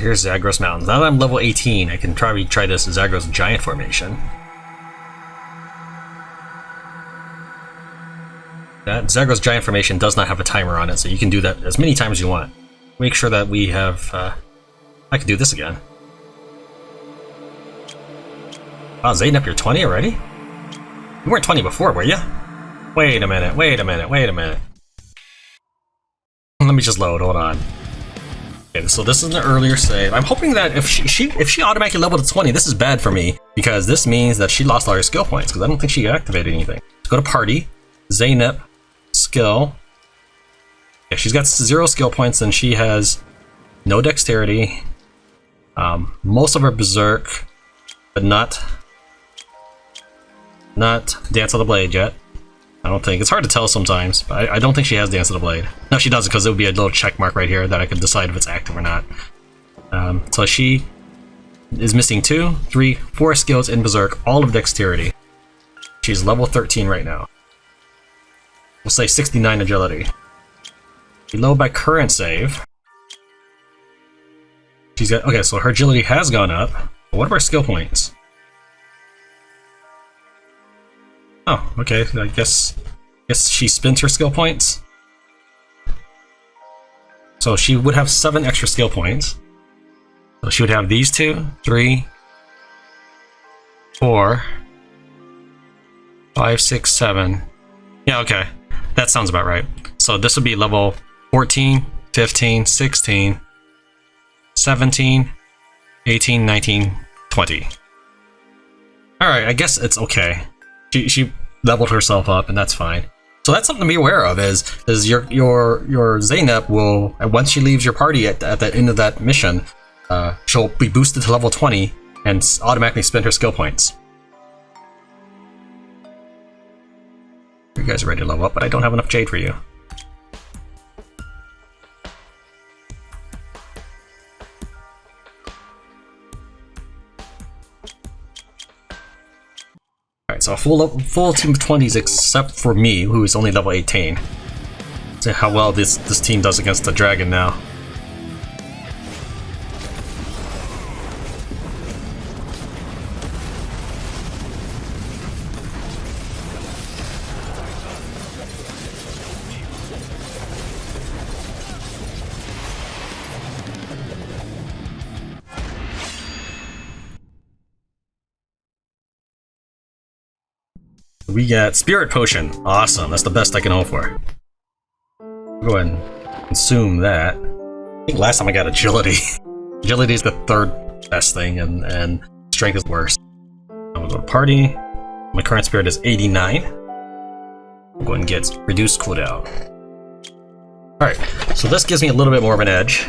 here's Zagros Mountains. Now that I'm level 18, I can probably try this Zagros Giant Formation. That Zagros Giant Formation does not have a timer on it, so you can do that as many times as you want. Make sure that we have... I can do this again. Wow, Zaynep, you're 20 already? You weren't 20 before, were you? Wait a minute, wait a minute, wait a minute. Let me just load, hold on. Okay, so this is an earlier save. I'm hoping that if she automatically leveled to 20, this is bad for me, because this means that she lost all her skill points, because I don't think she activated anything. Let's go to Party, Zaynep, Skill. Yeah, she's got 0 skill points, and she has no dexterity. Most of her Berserk, but not Dance of the Blade yet. I don't think. It's hard to tell sometimes, but I don't think she has Dance of the Blade. No, she doesn't, because there would be a little check mark right here that I could decide if it's active or not. So she is missing 2, 3, 4 skills in Berserk, all of Dexterity. She's level 13 right now. We'll say 69 Agility. Below by current save. She's got... Okay, so her Agility has gone up. But what are her skill points? Oh, okay. I guess she spent her skill points. So she would have 7 extra skill points. So she would have these 2, 3, 4, 5, 6, 7. Yeah, okay. That sounds about right. So this would be level 14, 15, 16, 17, 18, 19, 20. Alright, I guess it's okay. She leveled herself up, and that's fine. So that's something to be aware of, is your Zaynep will, once she leaves your party at the end of that mission, she'll be boosted to level 20 and automatically spend her skill points. You guys are ready to level up, but I don't have enough Jade for you. Alright, so a full team of 20s except for me, who is only level 18. See how well this team does against the dragon now. We got Spirit Potion. Awesome, that's the best I can hope for. Go ahead and consume that. I think last time I got Agility. Agility is the 3rd best thing, and Strength is worse. I'm gonna go to Party. My current Spirit is 89. I'll go ahead and get Reduced Cooldown. Alright, so this gives me a little bit more of an edge.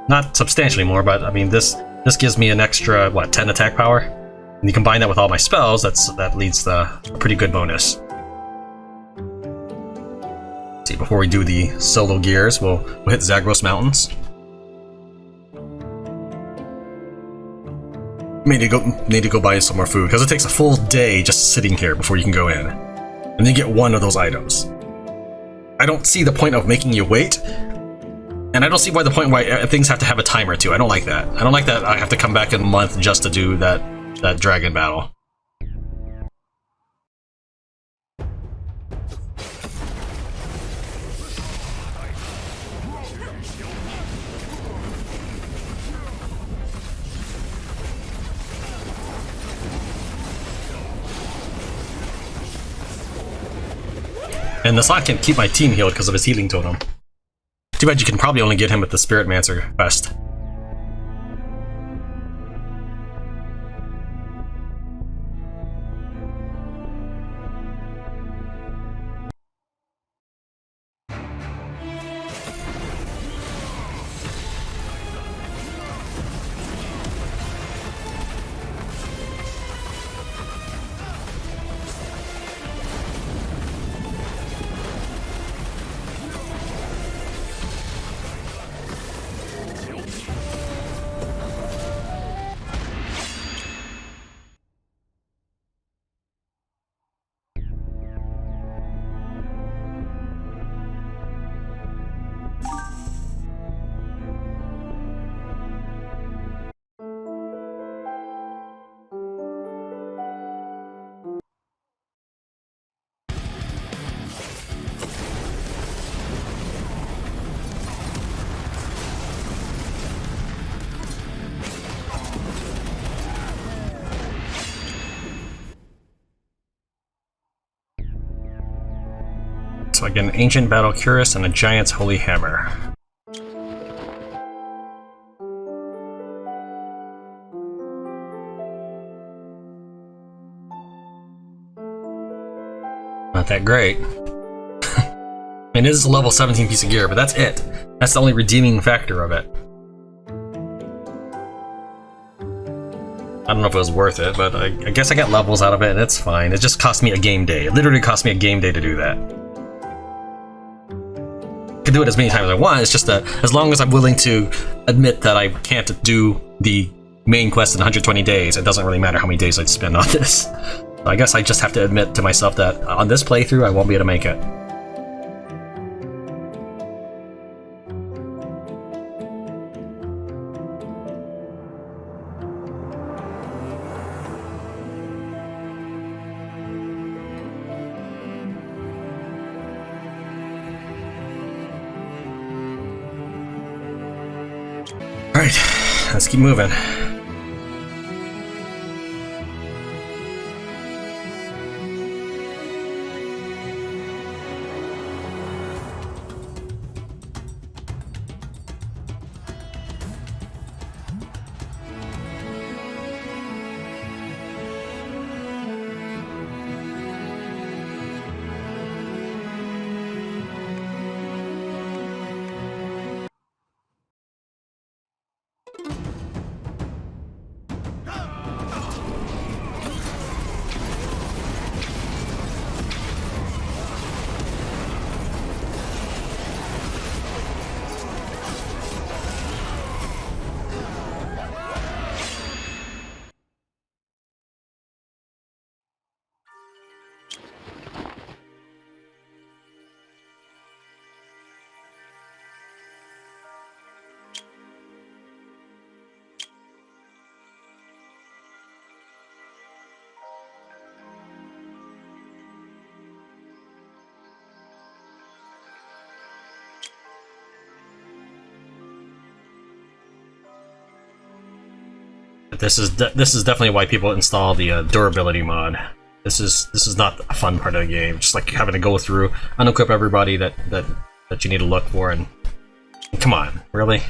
Not substantially more, but I mean this gives me an extra, what, 10 attack power? And you combine that with all my spells, that leads to a pretty good bonus. See, before we do the solo gears, we'll hit Zagros Mountains. Need to go buy some more food, because it takes a full day just sitting here before you can go in. And then you get one of those items. I don't see the point of making you wait, and I don't see the point why things have to have a timer too. I don't like that. I don't like that I have to come back in a month just to do that dragon battle. And the slot can keep my team healed because of his healing totem. Too bad you can probably only get him with the Spiritmancer quest. So I get an Ancient Battle Cuirass and a Giant's Holy Hammer. Not that great. I mean, it is a level 17 piece of gear, but that's it. That's the only redeeming factor of it. I don't know if it was worth it, but I guess I got levels out of it, and it's fine. It just cost me a game day. It literally cost me a game day to do that. I can do it as many times as I want, it's just that as long as I'm willing to admit that I can't do the main quest in 120 days, it doesn't really matter how many days I spend on this. So I guess I just have to admit to myself that on this playthrough, I won't be able to make it. Alright, let's keep moving. This is definitely why people install the durability mod. This is not a fun part of the game. Just like having to go through, unequip everybody that you need to look for, and come on, really?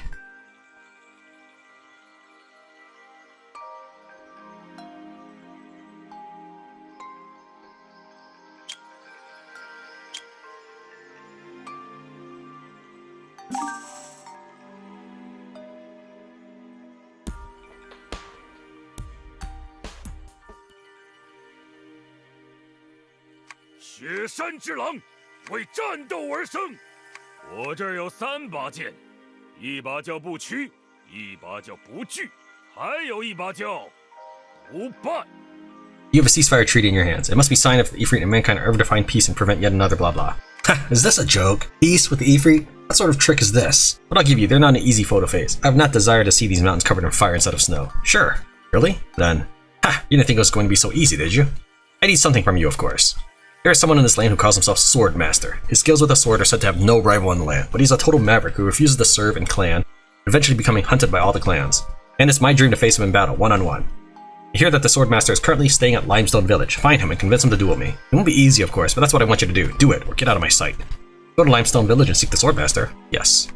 You have a ceasefire treaty in your hands. It must be signed if the Ifrit and mankind are ever to find peace and prevent yet another blah blah. Ha! Is this a joke? Peace with the Ifrit? What sort of trick is this? But I'll give you, they're not an easy foe to face. I have not desired to see these mountains covered in fire instead of snow. Sure. Really? Then. Ha! You didn't think it was going to be so easy, did you? I need something from you, of course. There is someone in this land who calls himself Swordmaster. His skills with a sword are said to have no rival in the land, but he's a total maverick who refuses to serve in clan, eventually becoming hunted by all the clans. And it's my dream to face him in battle, one-on-one. I hear that the Swordmaster is currently staying at Limestone Village. Find him and convince him to duel me. It won't be easy, of course, but that's what I want you to do. Do it, or get out of my sight. Go to Limestone Village and seek the Swordmaster? Yes.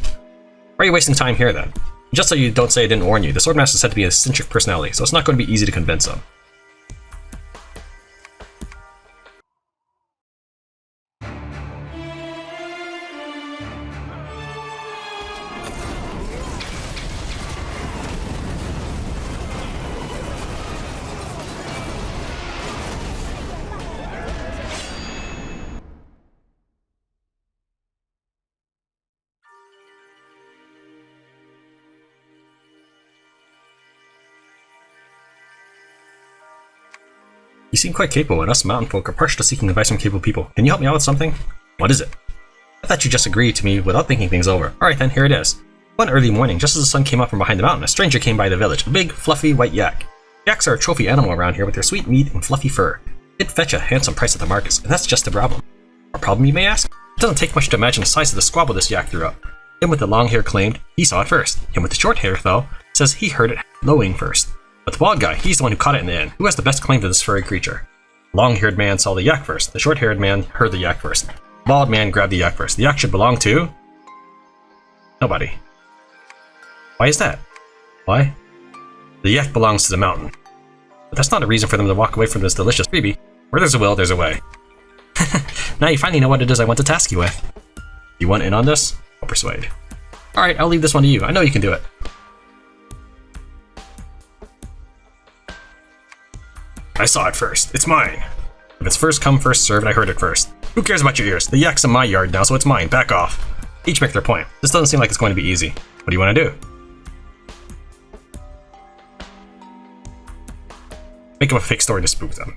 Why are you wasting time here, then? Just so you don't say I didn't warn you, the Swordmaster is said to be an eccentric personality, so it's not going to be easy to convince him. You seem quite capable, and us mountain folk are partial to seeking advice from capable people. Can you help me out with something? What is it? I thought you just agreed to me without thinking things over. Alright then, here it is. One early morning, just as the sun came up from behind the mountain, a stranger came by the village, a big, fluffy, white yak. Yaks are a trophy animal around here with their sweet meat and fluffy fur. It'd fetch a handsome price at the markets, and that's just the problem. A problem, you may ask? It doesn't take much to imagine the size of the squabble this yak threw up. Him with the long hair claimed he saw it first. Him with the short hair, though, says he heard it lowing first. But the bald guy, he's the one who caught it in the end. Who has the best claim to this furry creature? The long-haired man saw the yak first. The short-haired man heard the yak first. Bald man grabbed the yak first. The yak should belong to... nobody. Why is that? Why? The yak belongs to the mountain. But that's not a reason for them to walk away from this delicious freebie. Where there's a will, there's a way. Now you finally know what it is I want to task you with. You want in on this? I'll persuade. Alright, I'll leave this one to you. I know you can do it. I saw it first. It's mine. If it's first come, first served, I heard it first. Who cares about your ears? The yak's in my yard now, so it's mine. Back off. Each make their point. This doesn't seem like it's going to be easy. What do you want to do? Make up a fake story to spook them.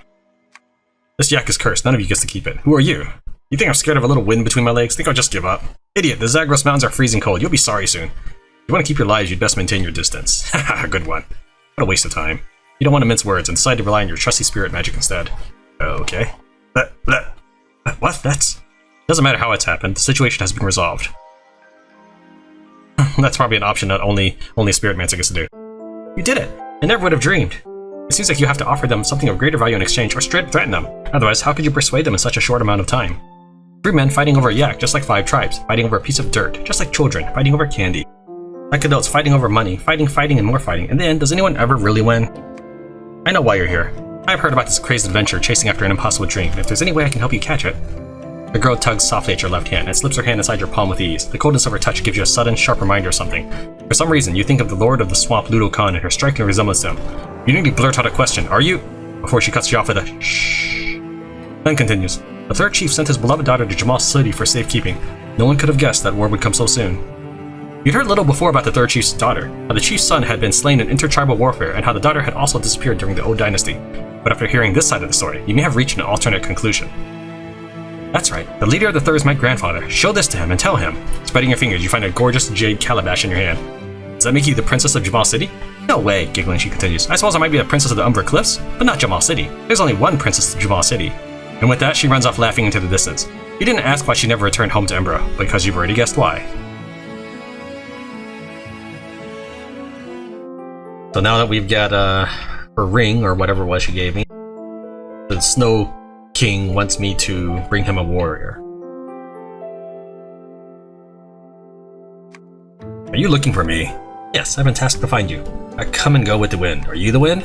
This yak is cursed. None of you gets to keep it. Who are you? You think I'm scared of a little wind between my legs? Think I'll just give up? Idiot, the Zagros mountains are freezing cold. You'll be sorry soon. If you want to keep your lives, you'd best maintain your distance. Haha, good one. What a waste of time. You don't want to mince words and decide to rely on your trusty spirit magic instead. Okay. What? That's... Doesn't matter how it's happened. The situation has been resolved. That's probably an option that only a Spiritmancer gets to do. You did it! I never would have dreamed. It seems like you have to offer them something of greater value in exchange, or straight threaten them. Otherwise, how could you persuade them in such a short amount of time? 3 men fighting over a yak, just like 5 tribes. Fighting over a piece of dirt, just like children. Fighting over candy. Like adults, fighting over money. Fighting, and more fighting. In the end, does anyone ever really win? I know why you're here. I've heard about this crazed adventure chasing after an impossible dream, and if there's any way I can help you catch it... The girl tugs softly at your left hand and slips her hand inside your palm with ease. The coldness of her touch gives you a sudden, sharp reminder of something. For some reason, you think of the Lord of the Swamp, Ludo Khan, and her striking resemblance to him. You nearly blurt out a question, are you? Before she cuts you off with a shh. Then continues. The third chief sent his beloved daughter to Jamal City for safekeeping. No one could have guessed that war would come so soon. You'd heard little before about the third chief's daughter, how the chief's son had been slain in intertribal warfare, and how the daughter had also disappeared during the Old Dynasty. But after hearing this side of the story, you may have reached an alternate conclusion. That's right, the leader of the third is my grandfather. Show this to him and tell him. Spreading your fingers, you find a gorgeous jade calabash in your hand. Does that make you the princess of Jamal City? No way, giggling, she continues. I suppose I might be the princess of the Umbra Cliffs, but not Jamal City. There's only one princess of Jamal City. And with that, she runs off laughing into the distance. You didn't ask why she never returned home to Umbra, because you've already guessed why. So now that we've got her ring, or whatever it was she gave me, the Snow King wants me to bring him a warrior. Are you looking for me? Yes, I've been tasked to find you. I come and go with the wind. Are you the wind?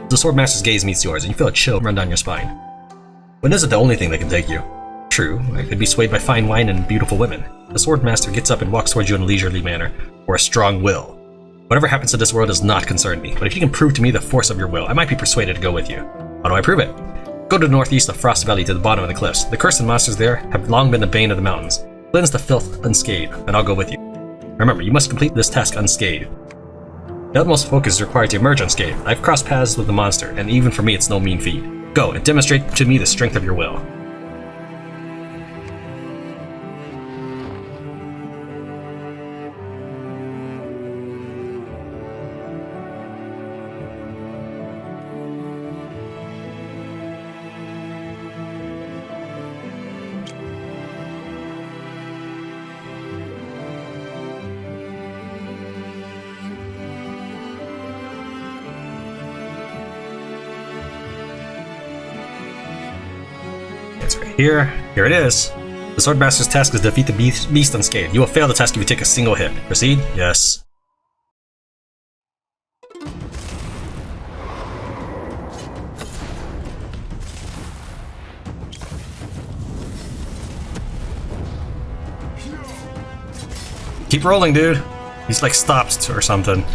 The Swordmaster's gaze meets yours, and you feel a chill run down your spine. Wind isn't the only thing that can take you. True, I could be swayed by fine wine and beautiful women. The Swordmaster gets up and walks towards you in a leisurely manner, or a strong will. Whatever happens to this world does not concern me, but if you can prove to me the force of your will, I might be persuaded to go with you. How do I prove it? Go to the northeast of Frost Valley to the bottom of the cliffs. The cursed monsters there have long been the bane of the mountains. Cleanse the filth unscathed, and I'll go with you. Remember, you must complete this task unscathed. The utmost focus is required to emerge unscathed. I've crossed paths with the monster, and even for me it's no mean feat. Go, and demonstrate to me the strength of your will. Here it is. The Swordmaster's task is to defeat the beast unscathed. You will fail the task if you take a single hit. Proceed? Yes. Keep rolling, dude. He's like stopped or something.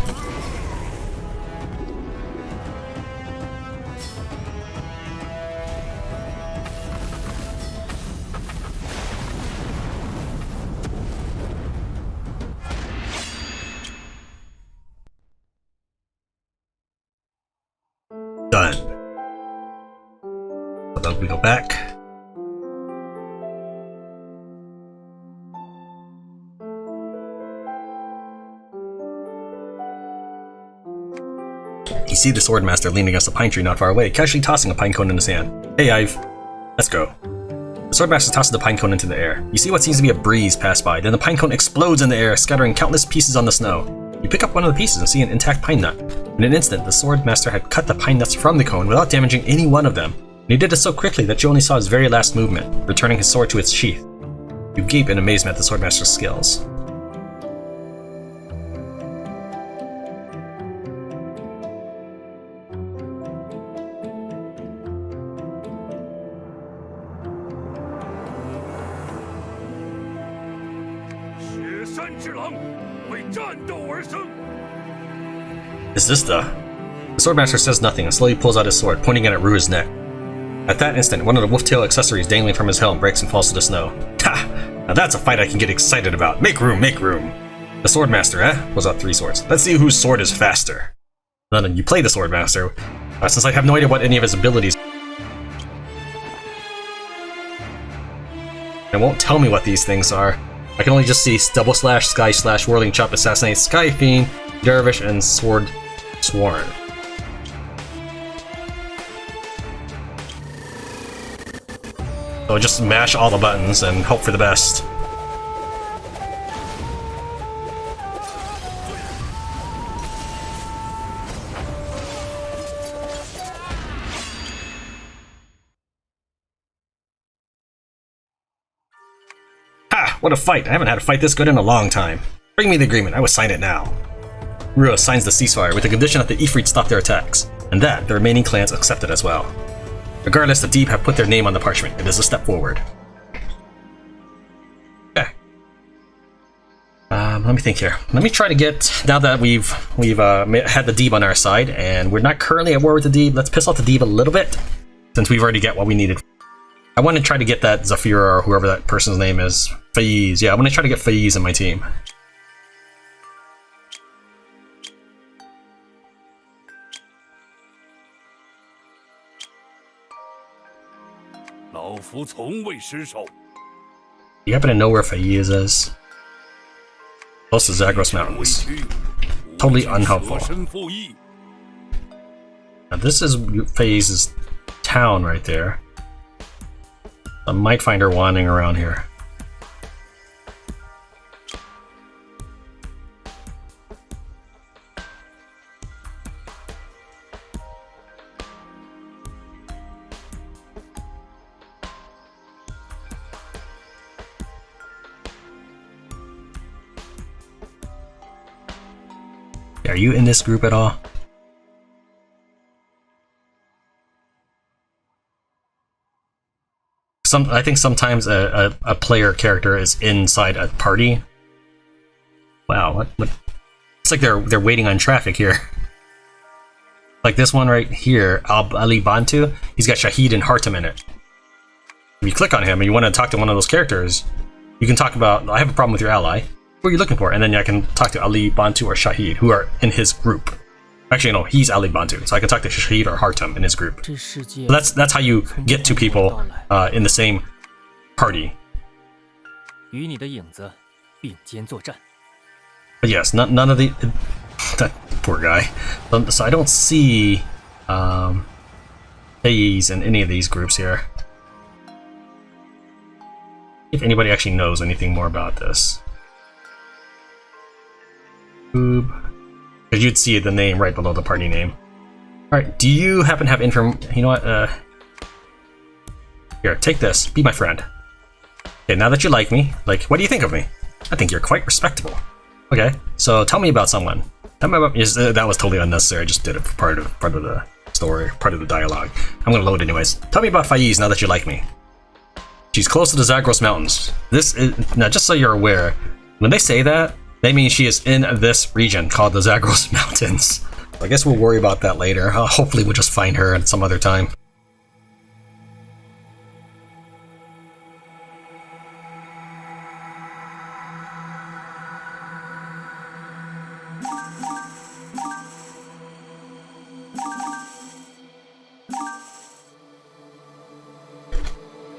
Done. So then we go back. You see the Swordmaster leaning against a pine tree not far away, casually tossing a pine cone in his hand. Hey, let's go. The Swordmaster tosses the pine cone into the air. You see what seems to be a breeze pass by, then the pine cone explodes in the air, scattering countless pieces on the snow. You pick up one of the pieces and see an intact pine nut. In an instant, the Swordmaster had cut the pine nuts from the cone without damaging any one of them, and he did it so quickly that you only saw his very last movement, returning his sword to its sheath. You gape in amazement at the Swordmaster's skills. Is this the Swordmaster says nothing and slowly pulls out his sword, pointing it at Rua's neck. At that instant, one of the wolf-tail accessories dangling from his helm breaks and falls to the snow. Ha! Now that's a fight I can get excited about. Make room, make room! The Swordmaster, eh? Pulls out 3 swords. Let's see whose sword is faster. Then you play the Swordmaster, since I have no idea what any of his abilities. It won't tell me what these things are. I can only just see double slash, sky slash, whirling chop, assassinate, sky fiend, dervish, and sword sworn. So just mash all the buttons and hope for the best. Ha! What a fight! I haven't had a fight this good in a long time. Bring me the agreement, I will sign it now. Rua signs the ceasefire with the condition that the Ifrit stop their attacks, and that the remaining clans accept it as well. Regardless, the Deep have put their name on the parchment. It is a step forward. Okay. Let me think here. Let me try to get, now that we've had the Deep on our side, and we're not currently at war with the Deep, let's piss off the Deep a little bit, since we've already got what we needed. I want to try to get that Zafira, or whoever that person's name is. Faiz. Yeah, I want to try to get Faiz in my team. You happen to know where Faiz is? Close to Zagros Mountains. Totally unhelpful. Now this is Faiz's town right there. I might find her wandering around here. Are you in this group at all? I think sometimes a player character is inside a party. Wow, what? It's like they're waiting on traffic here. Like this one right here, Ali Bantu, he's got Shahid and Hartam in it. If you click on him and you want to talk to one of those characters, you can talk about, I have a problem with your ally. What are you looking for? And then I can talk to Ali Bantu or Shahid, who are in his group. Actually, no, he's Ali Bantu, so I can talk to Shahid or Hartam in his group. So that's how you get to people in the same party. But yes, none of the... that poor guy. So I don't see Faiz in any of these groups here. If anybody actually knows anything more about this. Because you'd see the name right below the party name. Alright, do you happen to have info? You know what? Here, take this. Be my friend. Okay, now that you like me, what do you think of me? I think you're quite respectable. Okay, so tell me about someone. Tell me about. That was totally unnecessary. I just did it for part of the story, part of the dialogue. I'm gonna load anyways. Tell me about Faiz now that you like me. She's close to the Zagros Mountains. This is now, just so you're aware, when they say that, they mean she is in this region called the Zagros Mountains. I guess we'll worry about that later. Hopefully we'll just find her at some other time.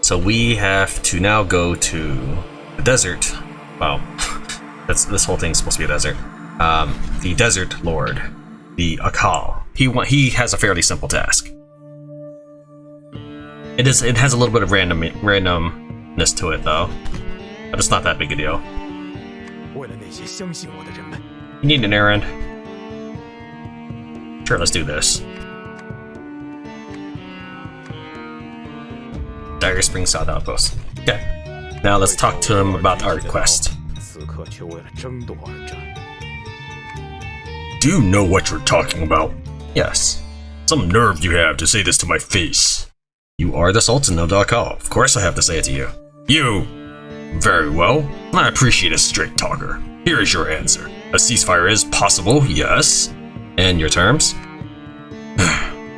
So we have to now go to the desert. Well, this whole thing's supposed to be a desert. The Desert Lord, the Akal. He has a fairly simple task. It has a little bit of randomness to it though, but it's not that big a deal. You need an errand. Sure, let's do this. Dire Spring South Outpost. Okay. Now let's talk to him about our request. Do you know what you're talking about? Yes. Some nerve you have to say this to my face. You are the Sultan of Dakar. Of course I have to say it to you. You! Very well. I appreciate a straight talker. Here is your answer. A ceasefire is possible, yes. And your terms?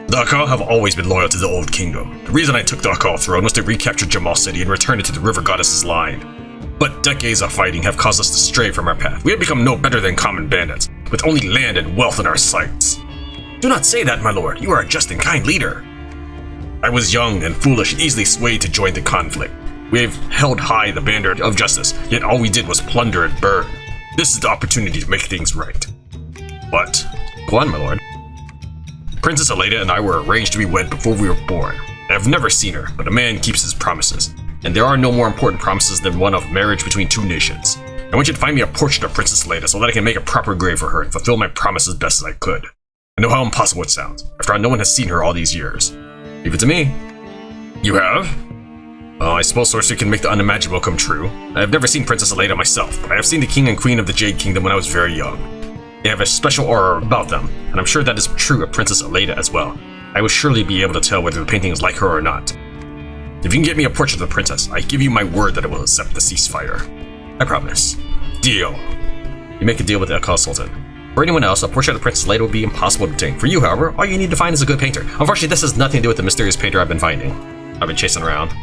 Dakar have always been loyal to the Old Kingdom. The reason I took the Dakar throne was to recapture Jamal City and return it to the River Goddess's line. But decades of fighting have caused us to stray from our path. We have become no better than common bandits, with only land and wealth in our sights. Do not say that, my lord. You are a just and kind leader. I was young and foolish and easily swayed to join the conflict. We have held high the banner of justice, yet all we did was plunder and burn. This is the opportunity to make things right. What? Go on, my lord. Princess Aleda and I were arranged to be wed before we were born. I have never seen her, but a man keeps his promises. And there are no more important promises than one of marriage between two nations. I want you to find me a portrait of Princess Aleda so that I can make a proper grave for her and fulfill my promise as best as I could. I know how impossible it sounds. After all, no one has seen her all these years. Leave it to me. You have? Well, I suppose sorcery can make the unimaginable come true. I have never seen Princess Aleda myself, but I have seen the King and Queen of the Jade Kingdom when I was very young. They have a special aura about them, and I'm sure that is true of Princess Aleda as well. I will surely be able to tell whether the painting is like her or not. If you can get me a portrait of the princess, I give you my word that I will accept the ceasefire. I promise. Deal. You make a deal with the Akal Sultan. For anyone else, a portrait of the Princess Aleda would be impossible to obtain. For you, however, all you need to find is a good painter. Unfortunately, this has nothing to do with the mysterious painter I've been finding. I've been chasing around.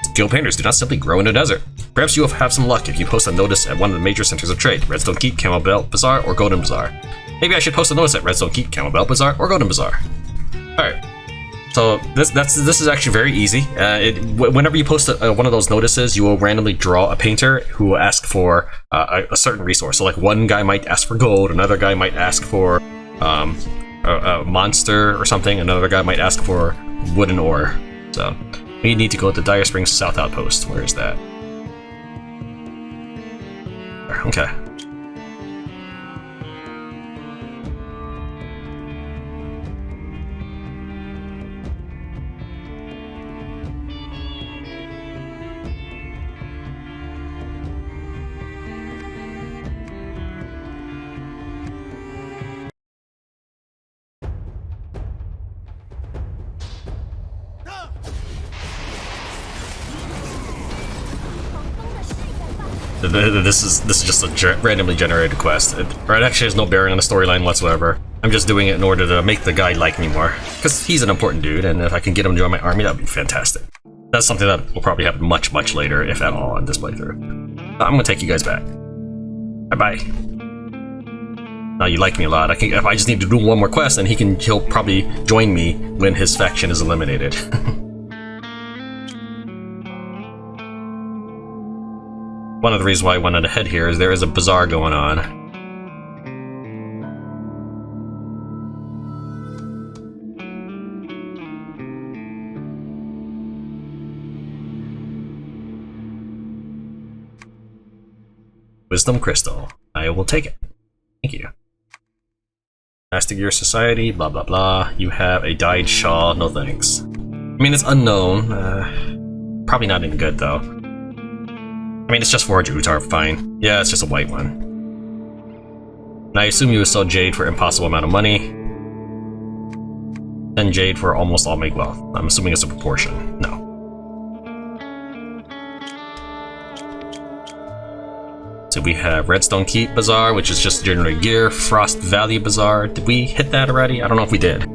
Skilled painters do not simply grow in the desert. Perhaps you will have some luck if you post a notice at one of the major centers of trade, Redstone Keep, Camel Belt Bazaar, or Golden Bazaar. Maybe I should post a notice at Redstone Keep, Camel Belt Bazaar, or Golden Bazaar. Alright. So this is actually very easy. Whenever you post one of those notices, you will randomly draw a painter who will ask for a certain resource. So like one guy might ask for gold, another guy might ask for a monster or something, another guy might ask for wooden ore. So we need to go to Dire Springs South Outpost. Where is that? Okay. This is just a randomly generated quest. It actually has no bearing on the storyline whatsoever. I'm just doing it in order to make the guy like me more, because he's an important dude, and if I can get him to join my army, that would be fantastic. That's something that will probably happen much later, if at all, in this playthrough. I'm gonna take you guys back. Bye-bye. Now you like me a lot. If I just need to do one more quest, then he'll probably join me when his faction is eliminated. One of the reasons why I wanted to head here is there is a bazaar going on. Wisdom Crystal. I will take it. Thank you. Master Gear Society, blah blah blah. You have a dyed shawl, no thanks. I mean, it's unknown. Probably not any good though. I mean, it's just Forge Utar, fine. Yeah, it's just a white one. And I assume you would sell Jade for an impossible amount of money. And Jade for almost all make wealth. I'm assuming it's a proportion. No. So we have Redstone Keep Bazaar, which is just generally gear. Frost Valley Bazaar. Did we hit that already? I don't know if we did.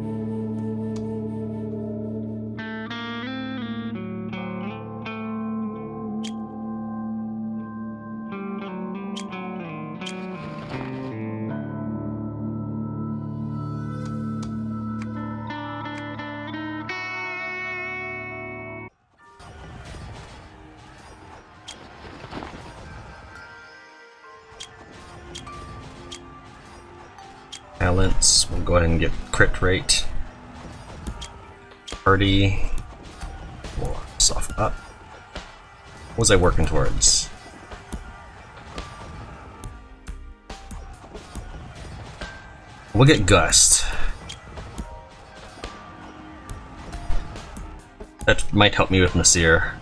Talents, we'll go ahead and get crit rate. Party. We'll soften up. What was I working towards? We'll get Gust. That might help me with Nasir.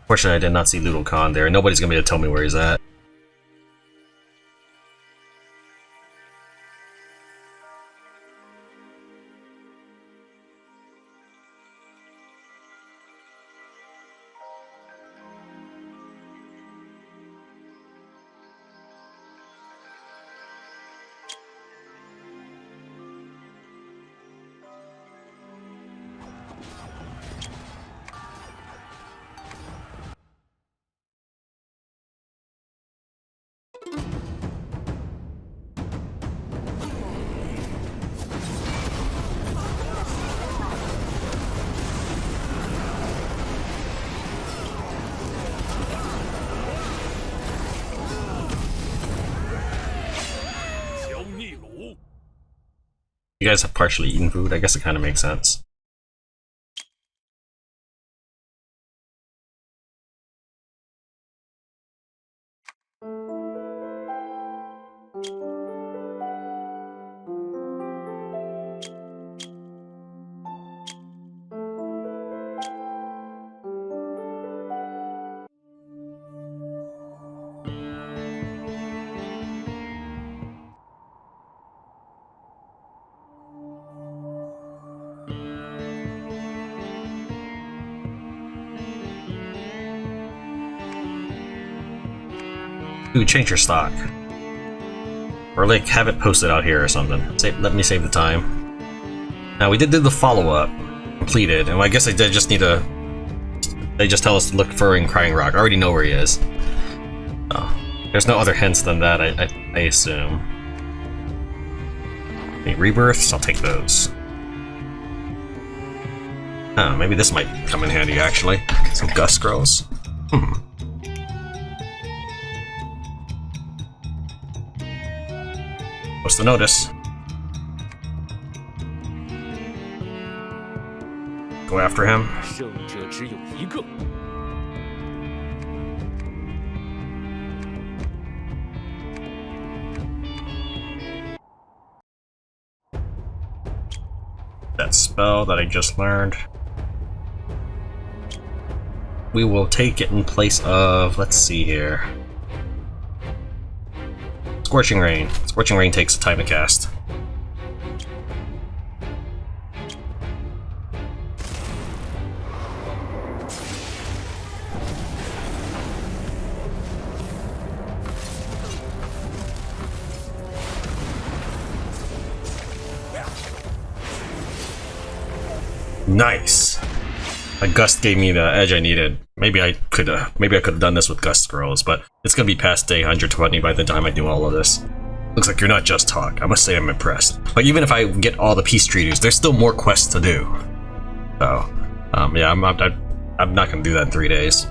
Fortunately, I did not see Ludo Khan there. Nobody's gonna be able to tell me where he's at. You guys have partially eaten food? I guess it kind of makes sense. Dude, change your stock. Or like have it posted out here or something. Let me save the time. Now we did do the follow-up. Completed. And I guess I did just need to... They just tell us to look for in Crying Rock. I already know where he is. Oh. There's no other hints than that, I assume. Any rebirths? I'll take those. Oh, maybe this might come in handy actually. Some Gust Scrolls. What's the notice? Go after him. That spell that I just learned. We will take it in place of, let's see here. Scorching Rain. Scorching Rain takes time to cast. Nice. A gust gave me the edge I needed. Maybe I could have done this with Gust Scrolls, but it's gonna be past day 120 by the time I do all of this. Looks like you're not just talk. I must say I'm impressed. Like even if I get all the peace treaties, there's still more quests to do. So, yeah, I'm not gonna do that in 3 days.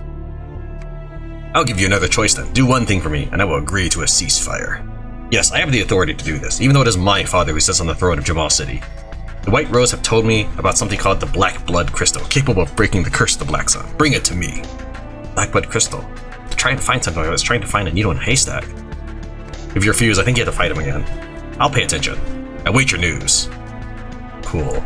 I'll give you another choice then. Do one thing for me, and I will agree to a ceasefire. Yes, I have the authority to do this, even though it is my father who sits on the throne of Jamal City. The White Rose have told me about something called the Black Blood Crystal, capable of breaking the curse of the Black Sun. Bring it to me. Black Blood Crystal. To try and find something, I was trying to find a needle in a haystack. If you refuse, I think you have to fight him again. I'll pay attention. I wait your news. Cool.